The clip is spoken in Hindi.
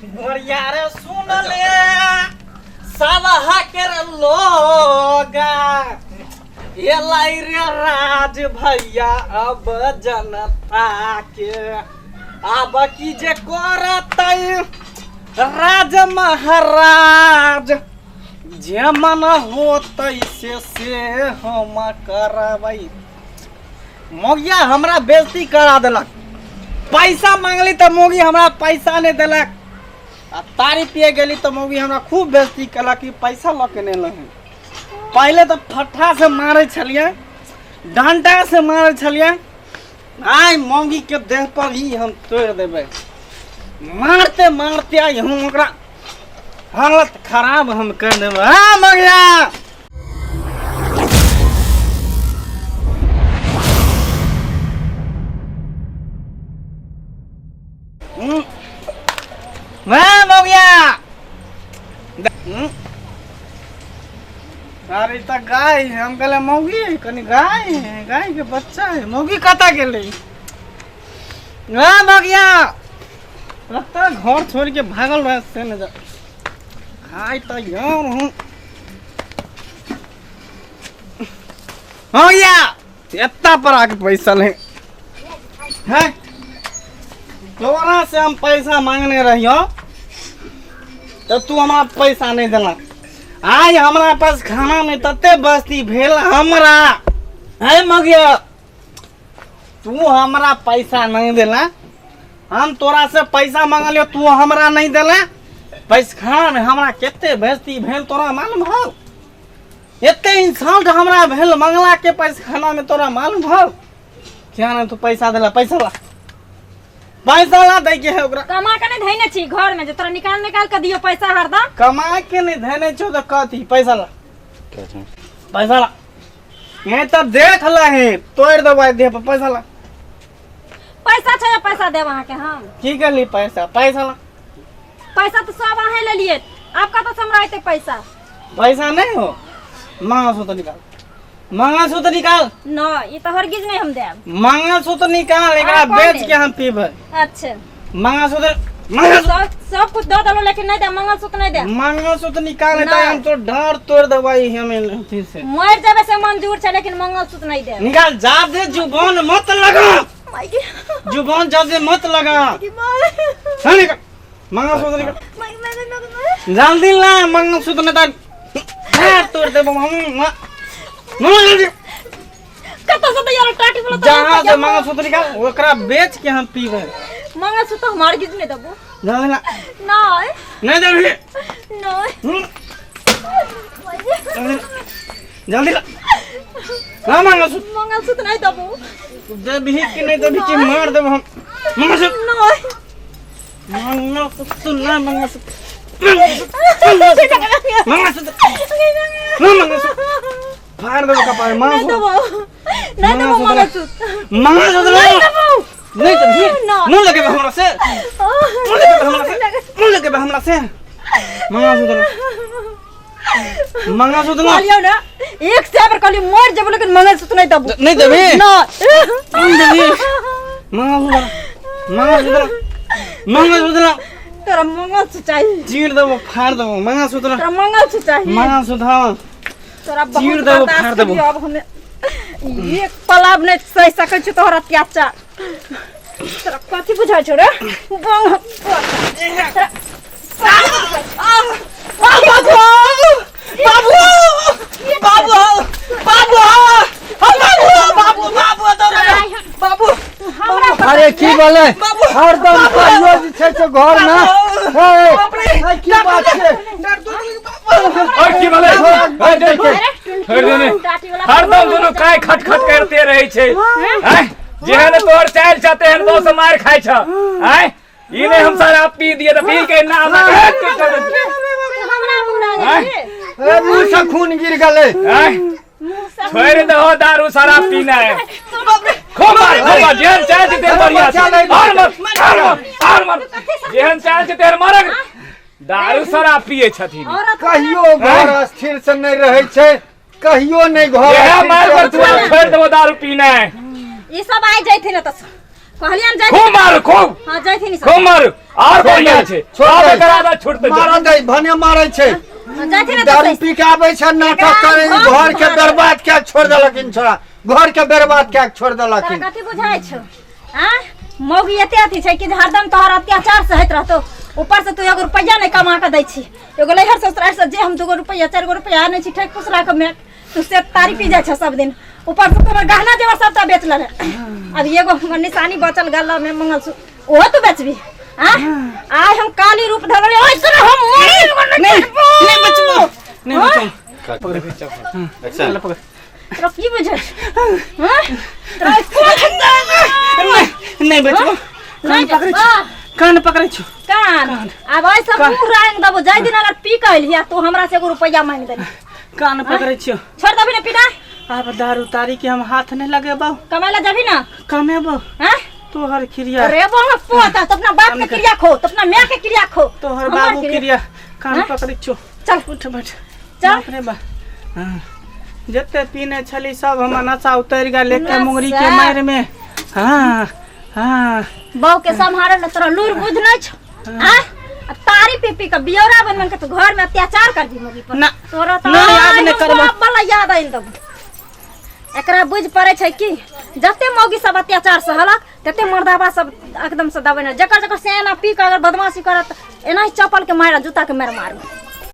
यार सुन ले सलाह कर लोगा ये लाई रे राज भैया अब जनता के अब की जे करतै राज महाराज जे मन होतै से हम करबै। मोगिया हमरा बेइज्जती करा देलक, पैसा मांगली तो मोगी हमरा पैसा नहीं देलक, तारी पिए गेली तो मोगी हमरा खूब बेइज्जती कलक कि पैसा ल के नहीं लही। पहले तो फट्ठा से मारे छलिए, डंडा से मारे छलिए, आई मोगी के देह पर ही हम तोड़ देबे। मारते मारते आई हम ओकरा हालत खराब हम कर देबे। हाँ मोगिया अरे तो गाय हम कहले मौगी कनी गाय है, गाय के बच्चा है। मौगी कता गेले मौगिया लगता घर छोड़ के भागल रहे से न जा खाई तो यार हूँ। मौगिया इतना पर आके पैसा ले है तोरा से हम पैसा मांगने रहियो तो तू हमारा पैसा नहीं देला। आज हमारा पास खाना में तते बस्ती भेल हमरा है मगिया, तू हमारा पैसा नहीं देला। हम तोरा से पैसा मांगलियो तू हमरा नहीं देला। पैसा खाना में हमरा केते बेइज्जती भेल तोरा मालूम हो? एते इंसल्ट हमरा भेल मंगला के पैसा खाना में तोरा मालूम हो? क्या ना तू पैसा देला, पैसा ला, पैसा ला दे के है ओकरा। कमा के नहीं धैने छी घर में जे तोरा निकाल के दियो पैसा हरदम। कमा के नहीं धैने छो तो कथी पैसा ला, पैसा ला। ये तो देख ला है तोड़ दबाई दे पैसा ला। पैसा छै पैसा देब अहाँ के हम की करली पैसा, पैसा ला। पैसा तो सब अहाँ ले लिए, आपका तो समराइते पैसा। पैसा नहीं हो मंगलसूत्र निकाल, मंगलसूत्र निकाल। न ये तो हरगिज नहीं हम देब। मंगलसूत्र निकाल, एकरा बेच के हम पीबे। अच्छा मंगलसूत्र सब कुछ दो दलो लेकिन नहीं दे, मंगलसूत्र नहीं दे। मंगलसूत्र निकाल तो हम तो डर तोड़ दवाई हमें फिर से मर जाबे से मंजूर छै लेकिन मंगलसूत्र नहीं दे। निकाल, ज्यादा जुबान मत लगा, जुबान ज्यादा मत लगा। हाँ निकाल मंगलसूत्र निकाल, जल्दी ला मंगलसूत्र नहीं तो तोड़ दे हम। कत से तो यार टाटी बोला जहां से मंगलसूत्र निकाल ओकरा बेच के हम पीबे। मंगलसूत्र हमार गिज नहीं देबो। जल्दी ला, नहीं नहीं देबी, नहीं जल्दी ला ना मंगलसूत्र। मंगलसूत्र नहीं देबो। देबी कि नहीं देबी कि मार देब हम। मंगलसूत्र नहीं मंगलसूत्र ना मंगलसूत्र मंगलसूत्र ना मंगलसूत्र फाड़ देबो कपार। नहीं देबो, नहीं देबो मंगलसूत्र। मंगलसूत्र नहीं तो मुंह लगे हमरा से, मुंह लगे हमरा से, मुंह लगे हमरा से। मंगलसूत्र मंगलसूत्र ना कहलियो ना एक से पर कहलियो मर जब लेकिन मंगलसूत्र नहीं देबो। नहीं देबी ना नहीं देबी मंगलसूत्र मंगलसूत्र मंगलसूत्र तेरा मंगलसूत्र चाहिए। चीर देबो फाड़ देबो मंगलसूत्र, तेरा मंगलसूत्र चाहिए। मंगलसूत्र तेरा चीर देबो फाड़ देबो। अब हमें एक पलाब नहीं सही सकै छ तोहर अत्याचार। तेरा कथि बुझाइ छौ रे? अरे की बोले हरदम कहियो जे छै से घर में हे की बात छै? और की बोले हे देखो हरदम दोनों काय खटखट करते रहे छे। हैं जेहन तोर चाल चाहते हैं तो से मार खाय छ। हैं इने हम सारा पी दिए तो पी के नाम ए मुंह से खून गिर गेले। हैं छोड़ दो दारू शराब पीना है। खोमा जेहन चाल से तेर बढ़िया और मत जेहन चाल से तेर मरग दारू शराब पिए छथिन। कहियो घर स्थिर से नहीं रहे छै, कहियो नहीं घर मार कर तू छोड़ दो दारू पीना है। ये सब आइ जाइथे न त कहलियन जाय खूब मारो खूब। हां जाय थी खूब मारो और बढ़िया छै। छोड़ दे। करा छूट मार दे भने मारै छै। जाय थी ना दारू पी के आबै छै नाटक करे घर के बर्बाद क्या छोड़ देलकिन छोरा घर के बर्बाद क्या छोड़ देलकिन। तोरा कथि बुझाइ छ हां मौगी एते अथी छै कि हरदम तोहर अत्याचार सहत रहतो ऊपर से तू एगो रुपया नहीं कमा के दै छी एगो लहर ससुराल से जे हम 2 रुपया 4 रुपया आनै छी ठेक फुसला के में तू से तारी पी जाय छ सब दिन ऊपर से तोहर गहना जेवर सबटा बेच ले अब एगो हमर निशानी बचल गला में मंगलसूत्र ओहो तू बेचबी हां आय हम काली रूप धरले ओइ सुन हम नहीं बचबो नहीं बचबो चल पकड़ तोरा की बुझै हां नहीं बचबो नहीं पकड़ कान पकड़े छु कान अब ऐसा मुंह रंग दबो जाय दिन अगर पी कहलिया तू हमरा से 1 रुपया मांग दे कान पकड़े छु छोड़ दबी ना पीना अब दारू तारी के हम हाथ नहीं लगेबो कमाला जाबी ना कमेबो हैं तोहर क्रिया रे बोल पोता तो अपना बाप के क्रिया खो तो अपना मां के क्रिया खो तोहर बाबू क्रिया कान पकड़े छु चल उठ बैठ चल रे बा हां जते पीने छली सब हम नशा उतर गया लेके मुंगरी के मार में हां हां बहू के संभारे ल तोरा लूर बुझ नै छ हां अब तारी पी के बियोरा बन के तू घर में अत्याचार कर दी मगी पर ना तोरा तो ना याद नहीं करबो वाला याद आइल दब एकरा बुझ पड़े छै कि जते मौगी सब अत्याचार सहलक तते मर्दाबा सब एकदम से दबे न जकर जकर सेना पी के अगर बदमाशी करत एना ही चप्पल के मारा जूता के मार मारू